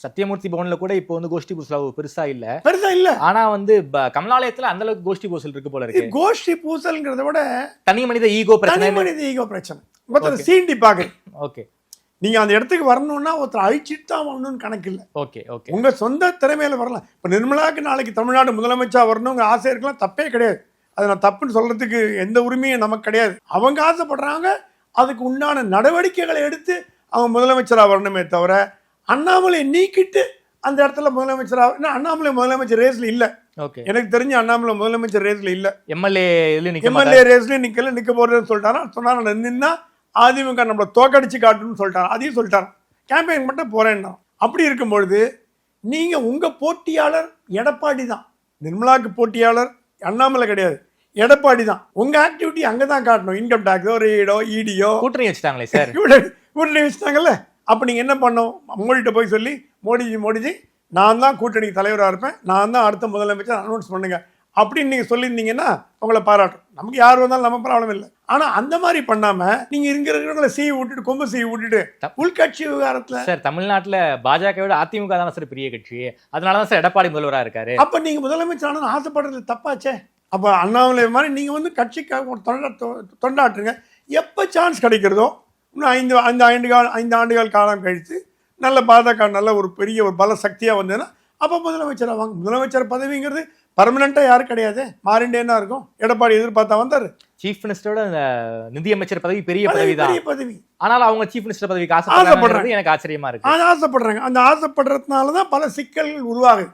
சத்தியமூர்த்தி பவன்ல கூட இப்போ வந்து கோஷ்டி பூசல் பெருசா இல்ல. ஆனா வந்து கமலாலயத்துல அந்த அளவுக்கு கோஷ்டி பூசல் இருக்கு போல இருக்கு. கோஷ்டி பூசல்ங்கிறத விட தனி மனித ஈகோ பிரச்சனை. ஒருத்தர் சீண்டி பாக்குறது. ஓகே. நீங்க அந்த இடத்துக்கு வரணும்னா ஒருத்தர் அழிச்சிட்டு தான் வரணும்னு கணக்கு இல்லை. Okay okay. உங்க சொந்த திறமையில வரலாம். இப்ப நிர்மலாக்கு நாளைக்கு தமிழ்நாடு முதலமைச்சா வரணுங்க ஆசை இருக்கலாம், தப்பே கிடையாது. அது நான் தப்புன்னு சொல்றதுக்கு எந்த உரிமையும் நமக்கு கிடையாது. அவங்க ஆசைப்படுறாங்க, அதுக்கு உண்டான நடவடிக்கைகளை எடுத்து அவங்க முதலமைச்சராக வரணுமே தவிர அண்ணாமலை நீக்கிட்டு அந்த இடத்துல முதலமைச்சராக. அண்ணாமலை முதலமைச்சர் ரேஸ்ல இல்ல. எனக்கு தெரிஞ்சு அண்ணாமலை முதலமைச்சர் ரேஸ்ல இல்ல. எம்எல்ஏ ரேஸ்ல நிக்க போறதுன்னு சொல்லிட்டாரா. சொன்னா நின்னா அதிமுக நம்மளை தோக்கடிச்சு காட்டுன்னு சொல்லிட்டாரு. அதையும் சொல்லிட்டாரு. கேம்பெயின் மட்டும் போறேன்னா. அப்படி இருக்கும்பொழுது நீங்க உங்க போட்டியாளர் எடப்பாடி தான். நிர்மலாக்கு போட்டியாளர் அண்ணாமலை கிடையாது, எடப்பாடி தான். உங்க ஆக்டிவிட்டி அங்கதான் காட்டணும். இன்கம் டாக்ஸோ ரெய்டோ இடியோ கூட்டணி வச்சுட்டாங்களே சார். கூட்டணி வச்சுட்டாங்கல்ல. அப்ப நீங்க என்ன பண்ணோம்? மோடிட்ட போய் சொல்லி மோடிஜி நான் தான் கூட்டணி தலைவராக இருப்பேன், நான் தான் அடுத்த முதலமைச்சர் அனௌன்ஸ் பண்ணுங்க அப்படின்னு நீங்க சொல்லியிருந்தீங்கன்னா உங்களை பாராட்டும். நமக்கு யார் வந்தாலும் நம்ம ப்ராப்ளம் இல்லை. ஆனா அந்த மாதிரி பண்ணாம நீங்க இருக்கிறவங்களை சீவி விட்டுட்டு கொம்பு சீவி விட்டுட்டு உள்கட்சி விவகாரத்துல சார் தமிழ்நாட்டுல பாஜகவோட அதிமுக தான் சார் பெரிய கட்சி. அதனாலதான் சார் எடப்பாடி முதல்வரா இருக்காரு. அப்ப நீங்க முதலமைச்சர் ஆசைப்படுறது தப்பாச்சே. அப்ப அண்ணாமலை மாதிரி நீங்க வந்து கட்சிக்காக தொண்டாற்றுங்க. எப்ப சான்ஸ் கிடைக்கிறதோ இன்னும் 5 ஆண்டுகள் காலம் கழித்து நல்ல பாஜக நல்ல ஒரு பெரிய ஒரு பல சக்தியா வந்ததுன்னா அப்ப முதலமைச்சர் ஆவாங்க. முதலமைச்சர் பதவிங்கிறது பர்மனண்டா யாரும் கிடையாது, மாறிண்டேன்னா இருக்கும். எடப்பாடி எதிர்பார்த்தா வந்தாரு. சீஃப் மினிஸ்டரோட நிதியமைச்சர் பதவி பெரிய பதவி. ஆனாலும் அவங்க சீஃப் மினிஸ்டர் பதவிக்கு ஆசைப்படுறாங்க. எனக்கு ஆச்சரியமா இருக்கு. ஆசைப்படுறாங்க. அந்த ஆசைப்படுறதுனாலதான் பல சிக்கல்கள் உருவாகுது.